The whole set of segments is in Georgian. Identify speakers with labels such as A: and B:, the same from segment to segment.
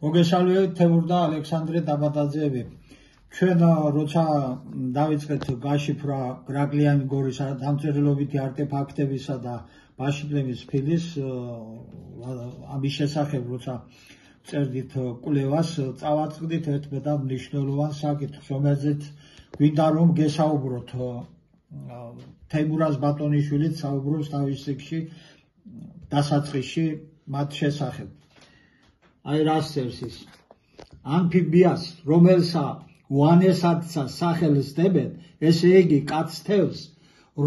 A: მოგესალმებით თემურ და ალექსანდრე დაბადაძეები. ჩვენ როცა დავიწყეთ გაშიფრვა გრაკლიანი გორის დამწერლობითი არტეფაქტებისა და ბაშიფრების ფილის ამის შესახებ როცა წერდით კვლევას, წავაწყდით ერთ მეტად მნიშვნელოვან საკითხს, რომელზეც გვინდა რომ გესაუბროთ. თეიმურაზ ბატონიშვილიც საუბრობს თავის წიგნში დასაწყისში მათ შესახებ. აი რას წერს ის. ამფიბიას, რომელსა უანესაცა სახელს დებენ, ესე იგი კაცს თევს,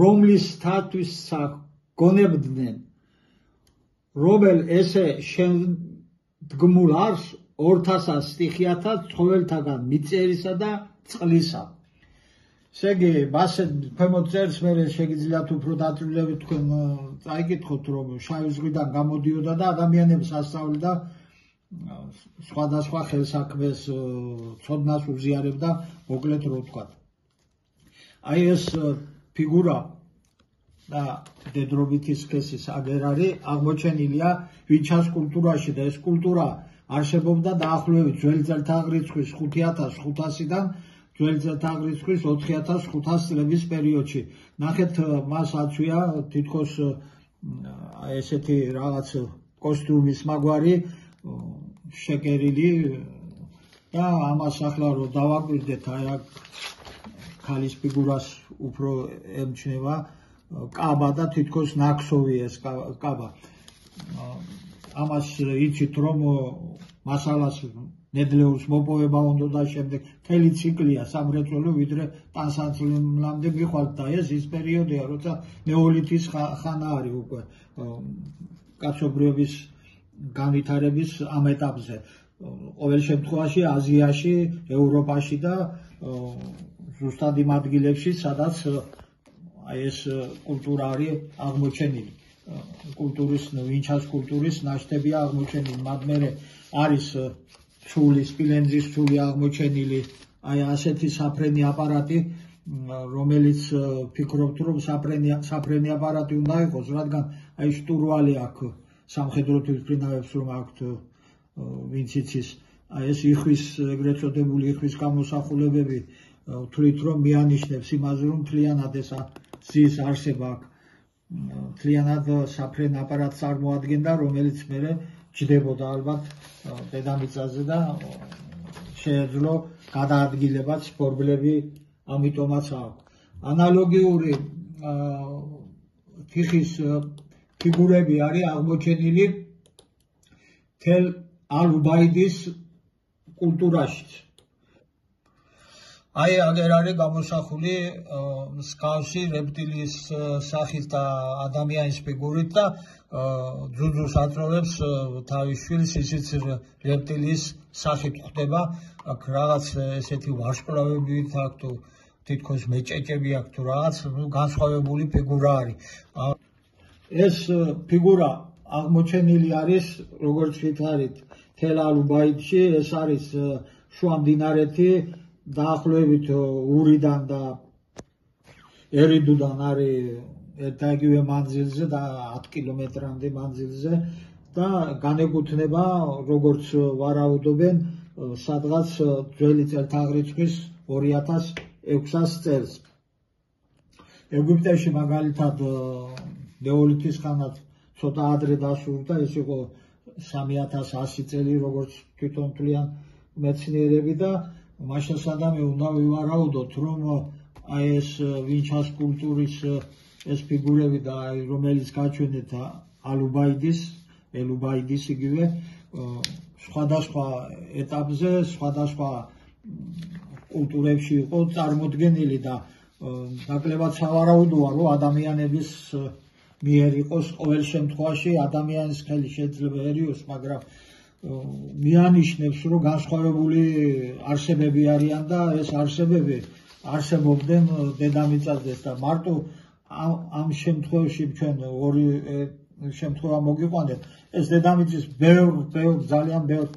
A: რომლისთვისაც გონებდნენ, რომელ ესე შემდგმულ არს 2000 სტიხიათა ცხოველთაგან მიწერისა და წყლისა. ესე იგი, მასე ქვემოთ წერს, მე შეგიძლიათ უფრო დაწვრილებით თქვენ წაიკითხოთ, რომ შავი ზღვიდან გამოდიოდა და ადამიანებს ასწავლიდა სხვადასხვა ხელსაქმეს ცოდნას უზიარებდა, მოკლედ რო ვთქვათ. აი ეს ფიგურა და დედრობითი სქესის აგერარი აღმოჩენილია ვინჩას კულტურაში და ეს კულტურა არსებობდა დაახლოებით ძველი წელთაღრიცხვის 5500-დან ძველი წელთაღრიცხვის 4500 წლების პერიოდში. ნახეთ, მას აცვია თითქოს ესეთი რაღაც კოსტიუმის მაგვარი შეკერილი და ამას ახლა რომ დავაკვირდეთ, აი აქ ქალის ფიგურას უფრო ემჩნევა კაბა და თითქოს ნაქსოვი ეს კაბა. ამას იცით რომ მასალას ნედლეულს მოპოვება უნდა და შემდეგ მთელი ციკლია სამრეწველო ვიდრე ტანსაცმლამდე მიხვალთ და ეს ის პერიოდია როცა ნეოლითის ხანა არის უკვე კაცობრიობის განვითარების ამ ეტაპზე. ყოველ შემთხვევაში აზიაში, ევროპაში და ზუსტად იმ ადგილებში, სადაც აი ეს კულტურა არის აღმოჩენილი. კულტურის, ვინჩას კულტურის ნაშთებია აღმოჩენილი. მათ მერე არის ცული, სპილენძის ცული აღმოჩენილი, აი ასეთი საფრენი აპარატი, რომელიც ფიქრობთ, რომ საფრენი აპარატი უნდა იყოს, რადგან აი შტურვალი აქვს სამხედრო თვითმფრინავებს რომ აქვთ ვინც იცის, აი ეს იხვის, ეგრეთ წოდებული იხვის გამოსახულებები თვლით რომ მიანიშნებს იმაზე რომ მთლიანად ეს ზის არსება აქვს, მთლიანად საფრენ აპარატს წარმოადგენდა, რომელიც მერე ჯდებოდა ალბათ დედამიწაზე და შეეძლო გადაადგილებაც ფორმლები ამიტომაც აქვს. ანალოგიური თიხის ფიგურები არის აღმოჩენილი თელ ალ-უბაიდის კულტურაშიც. აი აგერ არის გამოსახული მსგავსი რეპტილიის სახით და ადამიანის ფიგურით და ძუძუს აწოვებს თავის შვილს, ისიც რეპტილიის სახით ხდება. აქ რაღაც ესეთი ვარსკვლავები აქვს თუ თითქოს მეჭეჭები აქვს თუ რაღაც განსხვავებული ფიგურა არის. ეს ფიგურა აღმოჩენილი არის, როგორც ვითხარით, თელ ალ-უბაიდში, ეს არის შუა მდინარეთი, დაახლოებით ურიდან და ერიდუდან არის ერთაგივე მანძილზე და 10 კილომეტრამდე მანძილზე და განეკუთვნება, როგორც ვარაუდობენ, სადღაც ძველი წელთაღრიცხვის 2600 წელს. ეგვიპტეში მაგალითად ნეოლითის ხანად ცოტა ადრე დასრულდა, ეს იყო 3100 წელი, როგორც თვითონ თვლიან მეცნიერები და მაშასადამე უნდა ვივარაუდოთ, რომ აი ეს ვინჩას კულტურის ეს ფიგურები და რომელიც გაჩვენეთ ალ-უბაიდის იგივე სხვადასხვა ეტაპზე, სხვადასხვა კულტურებში იყო წარმოდგენილი და ნაკლებად სავარაუდოა, რომ ადამიანების მიერ იყოს ყოველ შემთხვევაში ადამიანის ხელი შეიძლება ვერ იყოს, მაგრამ მიანიშნებს, რომ განსხვავებული არსებები არიან და ეს არსებები არსებობდნენ დედამიწაზე და მარტო ამ შემთხვევაში ჩვენ ორი შემთხვევა მოგიყვანეთ, ეს დედამიწის ძალიან ბევრ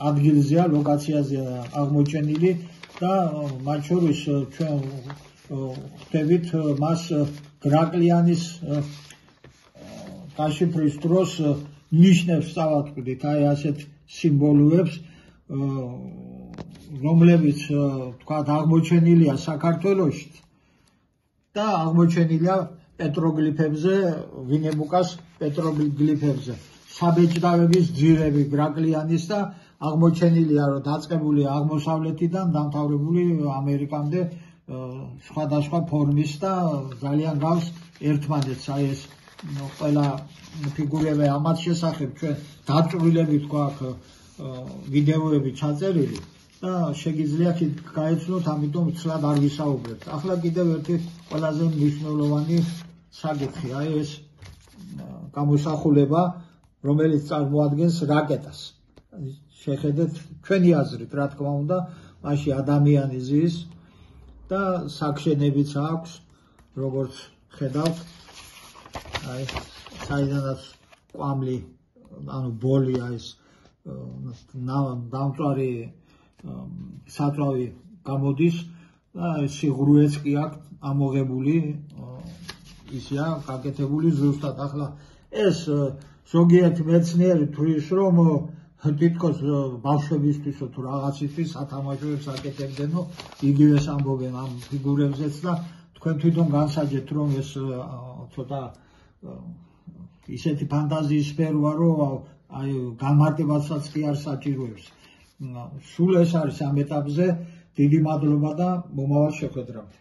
A: ადგილზეა, ლოკაციაზეა აღმოჩენილი და მათ შორის ჩვენ ხვდებით მას გრაკლიანის გაშიფრვის დროს ნიშნებს წავატყდით, აი ასეთ სიმბოლოებს, რომლებიც თქვათ აღმოჩენილია საქართველოში და აღმოჩენილია პეტროგლიფებზე, ვინებუკას პეტროგლიფებზე. საბეჭდავების ძირები გრაკლიანის და აღმოჩენილია, რომ დაწყებულია აღმოსავლეთიდან, დამთავრებული ამერიკამდე სხვადასხვა ფორმის და ძალიან გავს ერთმანეთს. აი ეს ყველა ფიგურები ამას შესახებ ჩვენ დაწვრილებით გვაქვს ვიდეოები ჩაწერილი და შეგიძლიათ გაეცნოთ, ამიტომ ცლად არ ვისაუბრებთ. ახლა კიდევ ერთი ყველაზე მნიშვნელოვანი საკითხი, აი ეს გამოსახულება, რომელიც წარმოადგენს რაკეტას. შეხედეთ ჩვენი აზრით, რა თქმა უნდა, მაშინ ადამიანი ზის და საქშენებიც აქვს, როგორც ხედავთ, აი საიდანაც კვამლი, ანუ ბოლია ეს დამწვარი საწვავი გამოდის და სიღრუეც კი აქვს ამოღებული, ისია გაკეთებული ზუსტად. ახლა ეს ზოგიერთი მეცნიერი თვლის, რომ თითქოს ბავშვებისთვისო თუ რაღაცისთვის ათამაშოებს აკეთებდენო, იგივეს ამბობენ ამ ფიგურებზეც და თქვენ თვითონ განსაჯეთ, რომ ეს ცოტა ისეთი ფანტაზიის სფეროა, რომ აი განმარტებასაც კი არ საჭიროებს. სულ ეს არის ამ ეტაპზე. დიდი მადლობა და მომავალ შეხვედრამდე.